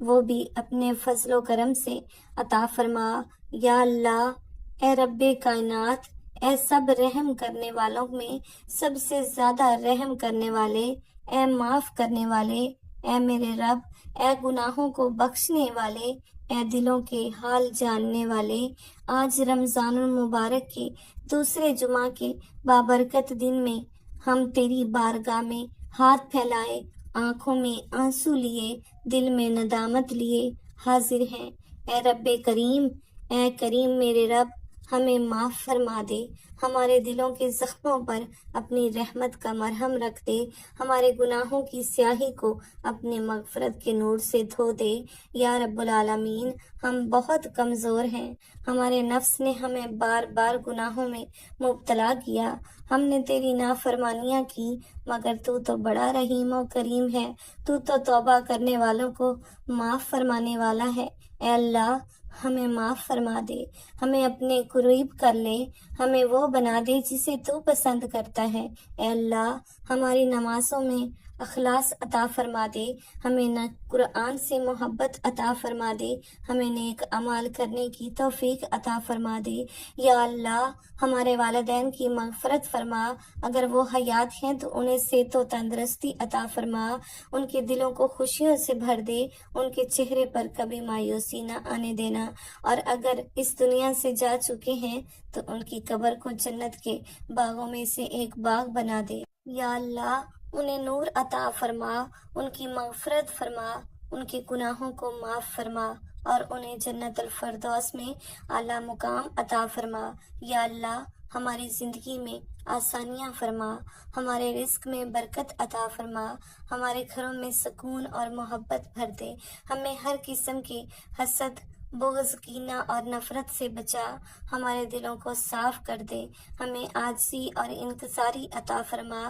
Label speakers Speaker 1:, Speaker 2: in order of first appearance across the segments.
Speaker 1: وہ بھی اپنے فضل و کرم سے عطا فرما۔ یا اللہ، اے رب کائنات، اے سب رحم کرنے والوں میں سب سے زیادہ رحم کرنے والے، اے معاف کرنے والے، اے میرے رب، اے گناہوں کو بخشنے والے، اے دلوں کے حال جاننے والے، آج رمضان المبارک کے دوسرے جمعہ کے بابرکت دن میں ہم تیری بارگاہ میں ہاتھ پھیلائے، آنکھوں میں آنسو لیے، دل میں ندامت لیے حاضر ہیں۔ اے رب کریم، اے کریم میرے رب، ہمیں معاف فرما دے، ہمارے دلوں کے زخموں پر اپنی رحمت کا مرہم رکھ دے، ہمارے گناہوں کی سیاہی کو اپنے مغفرت کے نور سے دھو دے۔ یا رب العالمین، ہم بہت کمزور ہیں، ہمارے نفس نے ہمیں بار بار گناہوں میں مبتلا کیا، ہم نے تیری نافرمانیاں کی، مگر تو بڑا رحیم و کریم ہے، تو توبہ کرنے والوں کو معاف فرمانے والا ہے۔ اے اللہ، ہمیں معاف فرما دے، ہمیں اپنے قریب کر لے، ہمیں وہ بنا دے جسے تو پسند کرتا ہے۔ اے اللہ، ہماری نمازوں میں اخلاص عطا فرما دے، ہمیں نہ قرآن سے محبت عطا فرما دے، ہمیں نیک اعمال کرنے کی توفیق عطا فرما دے۔ یا اللہ، ہمارے والدین کی مغفرت فرما، اگر وہ حیات ہیں تو انہیں صحت و تندرستی عطا فرما، ان کے دلوں کو خوشیوں سے بھر دے، ان کے چہرے پر کبھی مایوسی نہ آنے دینا، اور اگر اس دنیا سے جا چکے ہیں تو ان کی قبر کو جنت کے باغوں میں سے ایک باغ بنا دے۔ یا اللہ، انہیں نور عطا فرما، ان کی مغفرت فرما، ان کے گناہوں کو معاف فرما، اور انہیں جنت الفردوس میں اعلیٰ مقام عطا فرما۔ یا اللہ، ہماری زندگی میں آسانیاں فرما، ہمارے رزق میں برکت عطا فرما، ہمارے گھروں میں سکون اور محبت بھر دے، ہمیں ہر قسم کے حسد، بغض، کینہ اور نفرت سے بچا، ہمارے دلوں کو صاف کر دے، ہمیں عاجزی اور انکساری عطا فرما،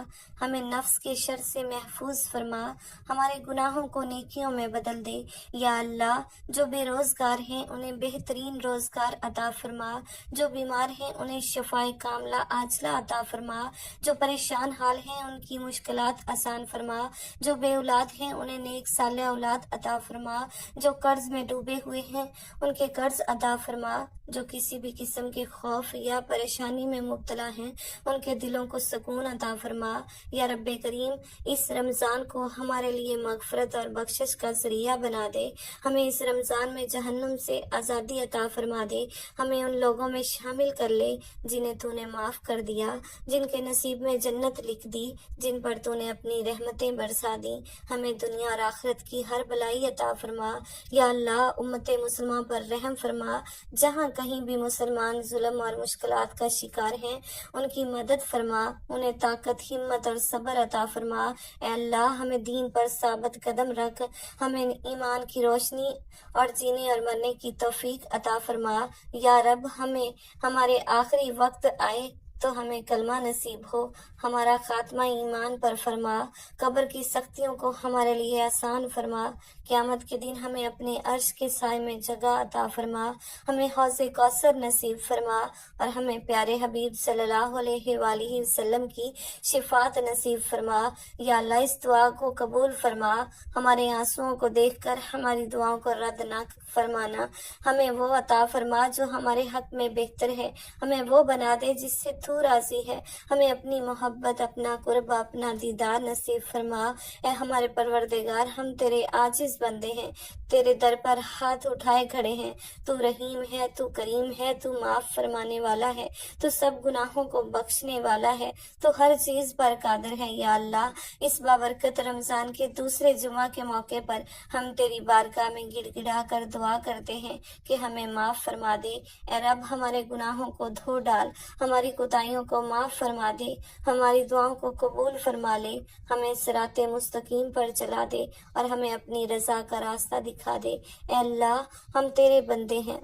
Speaker 1: ہمیں نفس کے شر سے محفوظ فرما، ہمارے گناہوں کو نیکیوں میں بدل دے۔ یا اللہ، جو بے روزگار ہیں انہیں بہترین روزگار عطا فرما، جو بیمار ہیں انہیں شفائے کاملہ عاجلہ عطا فرما، جو پریشان حال ہیں ان کی مشکلات آسان فرما، جو بے اولاد ہیں انہیں نیک صالح اولاد عطا فرما، جو قرض میں ڈوبے ہوئے ہیں ان کے قرض عطا فرما، جو کسی بھی قسم کے خوف یا پریشانی میں مبتلا ہیں ان کے دلوں کو سکون عطا فرما۔ یا رب کریم، اس رمضان کو ہمارے لیے مغفرت اور بخشش کا ذریعہ بنا دے، ہمیں اس رمضان میں جہنم سے آزادی عطا فرما دے، ہمیں ان لوگوں میں شامل کر لے جنہیں تو نے معاف کر دیا، جن کے نصیب میں جنت لکھ دی، جن پر تو نے اپنی رحمتیں برسا دی، ہمیں دنیا اور آخرت کی ہر بلائی عطا فرما۔ یا اللہ، امت مسلمہ پر رحم فرما، جہاں کہیں بھی مسلمان ظلم اور مشکلات کا شکار ہیں ان کی مدد فرما، انہیں طاقت، ہمت اور صبر عطا فرما۔ اے اللہ، ہمیں دین پر ثابت قدم رکھ، ہمیں ایمان کی روشنی اور جینے اور مرنے کی توفیق عطا فرما۔ یا رب، ہمیں ہمارے آخری وقت آئے تو ہمیں کلمہ نصیب ہو، ہمارا خاتمہ ایمان پر فرما، قبر کی سختیوں کو ہمارے لیے آسان فرما، قیامت کے دن ہمیں اپنے عرش کے سائے میں جگہ عطا فرما، ہمیں حوض کوثر نصیب فرما، اور ہمیں پیارے حبیب صلی اللہ علیہ وآلہ وسلم کی شفاعت نصیب فرما۔ یا اللہ، اس دعا کو قبول فرما، ہمارے آنسوؤں کو دیکھ کر ہماری دعاؤں کو رد نہ فرمانا، ہمیں وہ عطا فرما جو ہمارے حق میں بہتر ہے، ہمیں وہ بنا دے جس سے تو راضی ہے، ہمیں اپنی محبت، اپنا قرب، اپنا دیدار نصیب فرما۔ اے ہمارے پروردگار، ہم تیرے عاجز بندے ہیں، تیرے در پر ہاتھ اٹھائے کھڑے ہیں، تو رحیم ہے، تو کریم ہے، تو معاف فرمانے والا ہے، تو سب گناہوں کو بخشنے والا ہے، تو ہر چیز پر قادر ہے۔ یا اللہ، اس بابرکت رمضان کے دوسرے جمعہ کے موقع پر ہم تیری بارگاہ میں گڑ گڑا کر دعا کرتے ہیں کہ ہمیں معاف فرما دے۔ اے رب، ہمارے گناہوں کو دھو ڈال، ہماری کوتاہیوں کو معاف فرما دے، ہماری دعاؤں کو قبول فرما لے، ہمیں صراط مستقیم پر چلا دے، اور ہمیں اپنی رضا کا راستہ دکھا دے۔ اے اللہ، ہم تیرے بندے ہیں،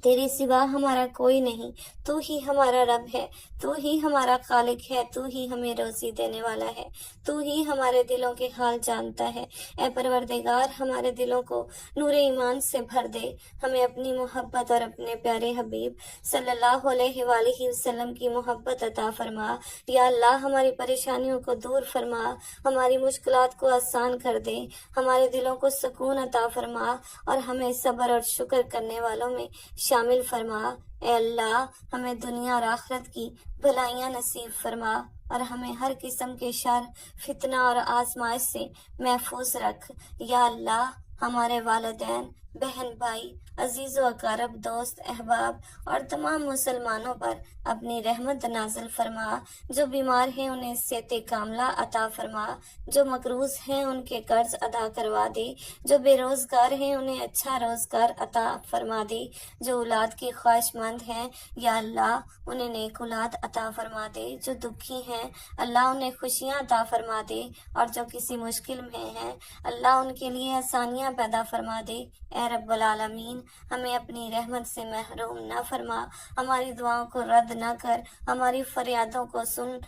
Speaker 1: تیرے سوا ہمارا کوئی نہیں، تو ہی ہمارا رب ہے، تو ہی ہمارا خالق ہے، تو ہی ہمیں روزی دینے والا ہے، تو ہی ہمارے دلوں کے حال جانتا ہے۔ اے پروردگار، ہمارے دلوں کو نور ایمان سے بھر دے، ہمیں اپنی محبت اور اپنے پیارے حبیب صلی اللہ علیہ وآلہ وسلم کی محبت عطا فرما۔ یا اللہ، ہماری پریشانیوں کو دور فرما، ہماری مشکلات کو آسان کر دے، ہمارے دلوں کو سکون عطا فرما اور ہمیں صبر اور شکر کرنے والوں میں شامل فرما۔ اے اللہ، ہمیں دنیا اور آخرت کی بھلائیاں نصیب فرما اور ہمیں ہر قسم کے شر، فتنہ اور آزمائش سے محفوظ رکھ۔ یا اللہ، ہمارے والدین، بہن بھائی، عزیز و اقارب، دوست احباب اور تمام مسلمانوں پر اپنی رحمت نازل فرما۔ جو بیمار ہیں انہیں صحت کاملہ عطا فرما، جو مقروض ہیں ان کے قرض ادا کروا دے، جو بے روزگار ہیں انہیں اچھا روزگار عطا فرما دے، جو اولاد کی خواہش مند ہیں یا اللہ انہیں نیک اولاد عطا فرما دے، جو دکھی ہیں اللہ انہیں خوشیاں عطا فرما دے، اور جو کسی مشکل میں ہیں اللہ ان کے لیے آسانیاں پیدا فرما دے۔ اے رب العالمین، ہمیں اپنی رحمت سے محروم نہ فرما، ہماری دعاؤں کو رد نہ کر، ہماری فریادوں کو سن۔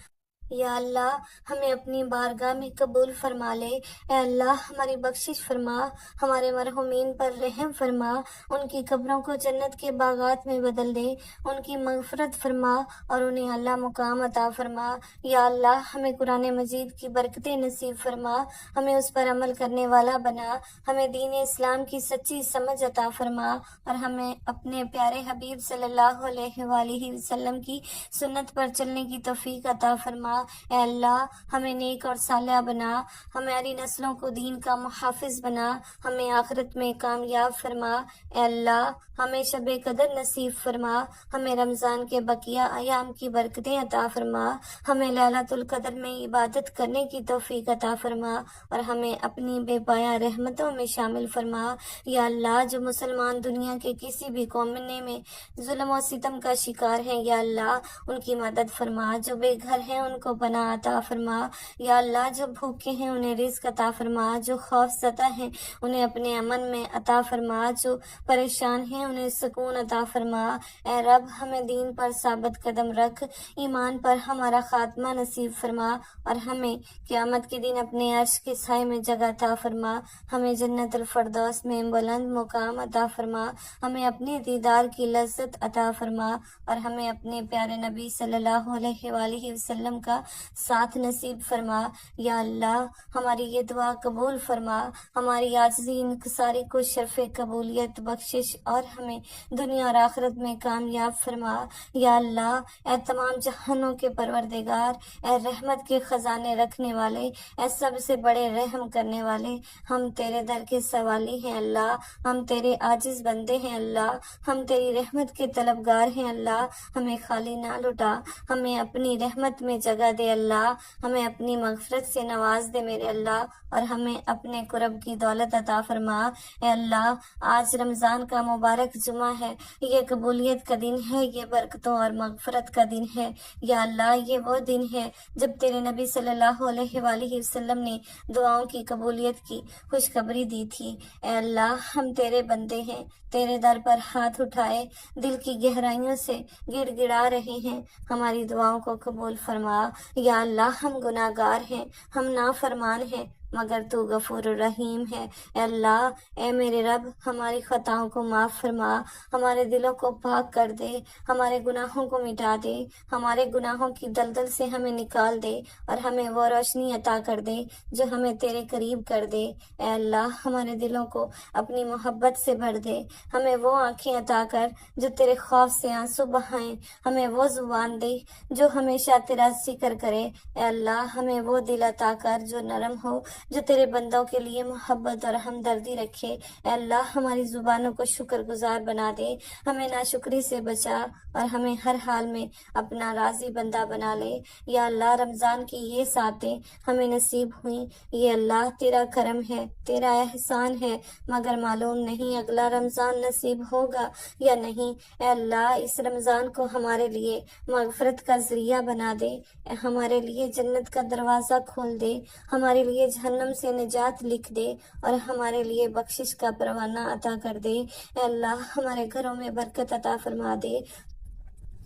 Speaker 1: یا اللہ، ہمیں اپنی بارگاہ میں قبول فرما لے۔ اے اللہ، ہماری بخشش فرما، ہمارے مرحومین پر رحم فرما، ان کی قبروں کو جنت کے باغات میں بدل دے، ان کی مغفرت فرما اور انہیں اعلیٰ مقام عطا فرما۔ یا اللہ، ہمیں قرآن مجید کی برکتیں نصیب فرما، ہمیں اس پر عمل کرنے والا بنا، ہمیں دین اسلام کی سچی سمجھ عطا فرما اور ہمیں اپنے پیارے حبیب صلی اللہ علیہ وآلہ وسلم کی سنت پر چلنے کی توفیق عطا فرما۔ اے اللہ، ہمیں نیک اور صالح بنا، ہماری نسلوں کو دین کا محافظ بنا، ہمیں آخرت میں کامیاب فرما۔ اے اللہ، ہمیں شب قدر نصیب فرما، ہمیں رمضان کے بقیہ ایام کی برکتیں عطا فرما، ہمیں لیلۃ القدر میں عبادت کرنے کی توفیق عطا فرما اور ہمیں اپنی بے پایہ رحمتوں میں شامل فرما۔ یا اللہ، جو مسلمان دنیا کے کسی بھی کونے میں ظلم و ستم کا شکار ہیں یا اللہ ان کی مدد فرما، جو بے گھر ہیں ان کو پناہ عطا فرما۔ یا اللہ، جو بھوکے ہیں انہیں رزق عطا فرما، جو خوف زدہ ہیں انہیں اپنے امن میں عطا فرما، جو پریشان ہیں انہیں سکون عطا فرما۔ اے رب، ہمیں دین پر ثابت قدم رکھ، ایمان پر ہمارا خاتمہ نصیب فرما اور ہمیں قیامت کے دن اپنے عرش کے سائے میں جگہ عطا فرما، ہمیں جنت الفردوس میں بلند مقام عطا فرما، ہمیں اپنے دیدار کی لذت عطا فرما اور ہمیں اپنے پیارے نبی صلی اللہ علیہ وآلہ وسلم کا ساتھ نصیب فرما۔ یا اللہ، ہماری یہ دعا قبول فرما، ہماری عاجزی انکساری کو شرف قبولیت بخشش اور ہمیں دنیا اور آخرت میں کامیاب فرما۔ یا اللہ، اے تمام جہانوں کے پروردگار، اے رحمت کے خزانے رکھنے والے، اے سب سے بڑے رحم کرنے والے، ہم تیرے در کے سوالی ہیں اللہ، ہم تیرے عاجز بندے ہیں اللہ، ہم تیری رحمت کے طلبگار ہیں اللہ، ہمیں خالی نہ لٹا، ہمیں اپنی رحمت میں جگہ دے اللہ، ہمیں اپنی مغفرت سے نواز دے میرے اللہ اور ہمیں اپنے قرب کی دولت عطا فرما۔ اے اللہ، آج رمضان کا مبارک جمعہ ہے، یہ قبولیت کا دن ہے، یہ برکتوں اور مغفرت کا دن ہے۔ یا اللہ، یہ وہ دن ہے جب تیرے نبی صلی اللہ علیہ وآلہ وسلم نے دعاؤں کی قبولیت کی خوشخبری دی تھی۔ اے اللہ، ہم تیرے بندے ہیں، تیرے در پر ہاتھ اٹھائے دل کی گہرائیوں سے گڑ گڑا رہے ہیں، ہماری دعاؤں کو قبول فرما۔ یا اللہ، ہم گناہ گار ہیں، ہم نافرمان ہیں، مگر تو غفور الرحیم ہے۔ اے اللہ، اے میرے رب، ہماری خطاؤں کو معاف فرما، ہمارے دلوں کو پاک کر دے، ہمارے گناہوں کو مٹا دے، ہمارے گناہوں کی دلدل سے ہمیں نکال دے اور ہمیں وہ روشنی عطا کر دے جو ہمیں تیرے قریب کر دے۔ اے اللہ، ہمارے دلوں کو اپنی محبت سے بھر دے، ہمیں وہ آنکھیں عطا کر جو تیرے خوف سے آنسو بہائیں، ہمیں وہ زبان دے جو ہمیشہ تیرا ذکر کرے۔ اے اللہ، ہمیں وہ دل عطا کر جو نرم ہو، جو تیرے بندوں کے لیے محبت اور ہمدردی رکھے۔ اے اللہ، ہماری زبانوں کو شکر گزار بنا دے، ہمیں ناشکری سے بچا اور ہمیں ہر حال میں اپنا راضی بندہ بنا لے۔ یا اللہ، رمضان کی یہ ساتیں ہمیں نصیب ہوئیں، یہ اللہ تیرا کرم ہے، تیرا احسان ہے، مگر معلوم نہیں اگلا رمضان نصیب ہوگا یا نہیں۔ اے اللہ، اس رمضان کو ہمارے لیے مغفرت کا ذریعہ بنا دے، ہمارے لیے جنت کا دروازہ کھول دے، ہمارے لیے جہنم سے نجات لکھ دے اور ہمارے لیے بخشش کا پروانہ عطا کر دے۔ اے اللہ ہمارے گھروں میں برکت عطا فرما دے۔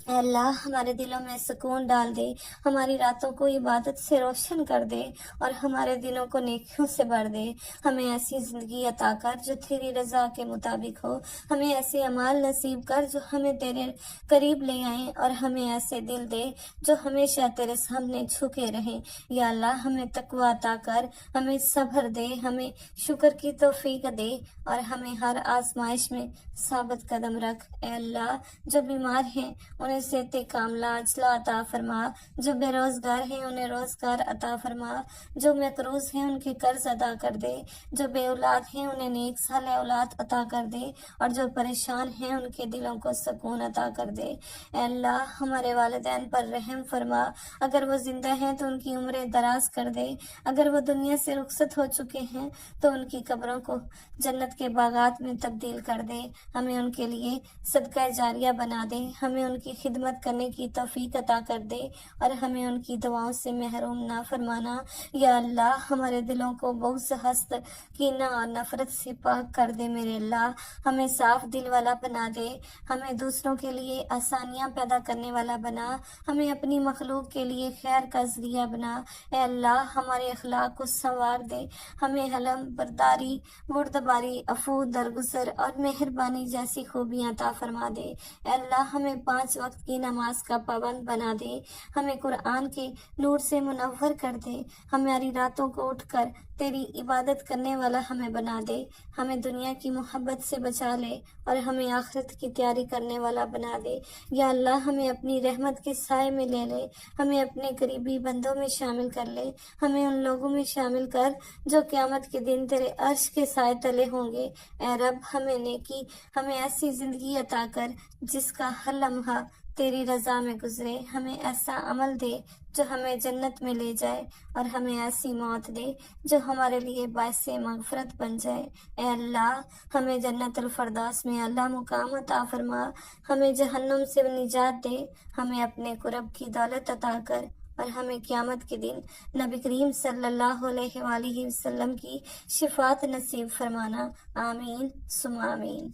Speaker 1: اے اللہ ہمارے دلوں میں سکون ڈال دے، ہماری راتوں کو عبادت سے روشن کر دے اور ہمارے دنوں کو نیکیوں سے بھر دے۔ ہمیں ایسی زندگی عطا کر جو تیری رضا کے مطابق ہو، ہمیں ایسے اعمال نصیب کر جو ہمیں تیرے قریب لے آئیں، اور ہمیں ایسے دل دے جو ہمیشہ تیرے سامنے جھکے رہیں۔ یا اللہ ہمیں تقوی عطا کر، ہمیں صبر دے، ہمیں شکر کی توفیق دے اور ہمیں ہر آزمائش میں ثابت قدم رکھ۔ اے اللہ جو بیمار ہیں انہیں صحت کاملہ عاجلہ عطا فرما، جو بے روزگار ہیں انہیں روزگار عطا فرما، جو مقروض ہیں ان کے قرض ادا کر دے، جو بے اولاد ہیں انہیں نیک صالح اولاد عطا کر دے، اور جو پریشان ہیں ان کے دلوں کو سکون عطا کر دے۔ اے اللہ ہمارے والدین پر رحم فرما، اگر وہ زندہ ہیں تو ان کی عمریں دراز کر دے، اگر وہ دنیا سے رخصت ہو چکے ہیں تو ان کی قبروں کو جنت کے باغات میں تبدیل کر دے، ہمیں ان کے لیے صدقہ جاریہ بنا دے، ہمیں ان کی خدمت کرنے کی توفیق عطا کر دے اور ہمیں ان کی دعاؤں سے محروم نہ فرمانا۔ یا اللہ ہمارے دلوں کو بغض، حسد، کینہ اور نفرت سے پاک کر دے میرے اللہ، ہمیں صاف دل والا بنا دے، ہمیں دوسروں کے لیے آسانیاں پیدا کرنے والا بنا، ہمیں اپنی مخلوق کے لیے خیر کا ذریعہ بنا۔ اے اللہ ہمارے اخلاق کو سنوار دے، ہمیں حلم، برداری، بردباری، عفو، درگزر اور مہربانی جیسی خوبیاں عطا فرما دے۔ اے اللہ ہمیں 5 وقت کی نماز کا پابند بنا دے، ہمیں قرآن کے نور سے منور کر دے، ہماری راتوں کو اٹھ کر تیری عبادت کرنے والا ہمیں بنا دے، ہمیں دنیا کی محبت سے بچا لے اور ہمیں آخرت کی تیاری کرنے والا بنا دے۔ یا اللہ ہمیں اپنی رحمت کے سائے میں لے لے، ہمیں اپنے قریبی بندوں میں شامل کر لے، ہمیں ان لوگوں میں شامل کر جو قیامت کے دن تیرے عرش کے سائے تلے ہوں گے۔ اے رب ہمیں ایسی زندگی عطا کر جس کا ہر لمحہ تیری رضا میں گزرے، ہمیں ایسا عمل دے جو ہمیں جنت میں لے جائے، اور ہمیں ایسی موت دے جو ہمارے لیے باعث مغفرت بن جائے۔ اے اللہ ہمیں جنت الفردوس میں اعلیٰ مقام عطا فرما، ہمیں جہنم سے نجات دے، ہمیں اپنے قرب کی دولت عطا کر، اور ہمیں قیامت کے دن نبی کریم صلی اللہ علیہ وآلہ وسلم کی شفاعت نصیب فرمانا۔ آمین ثم آمین۔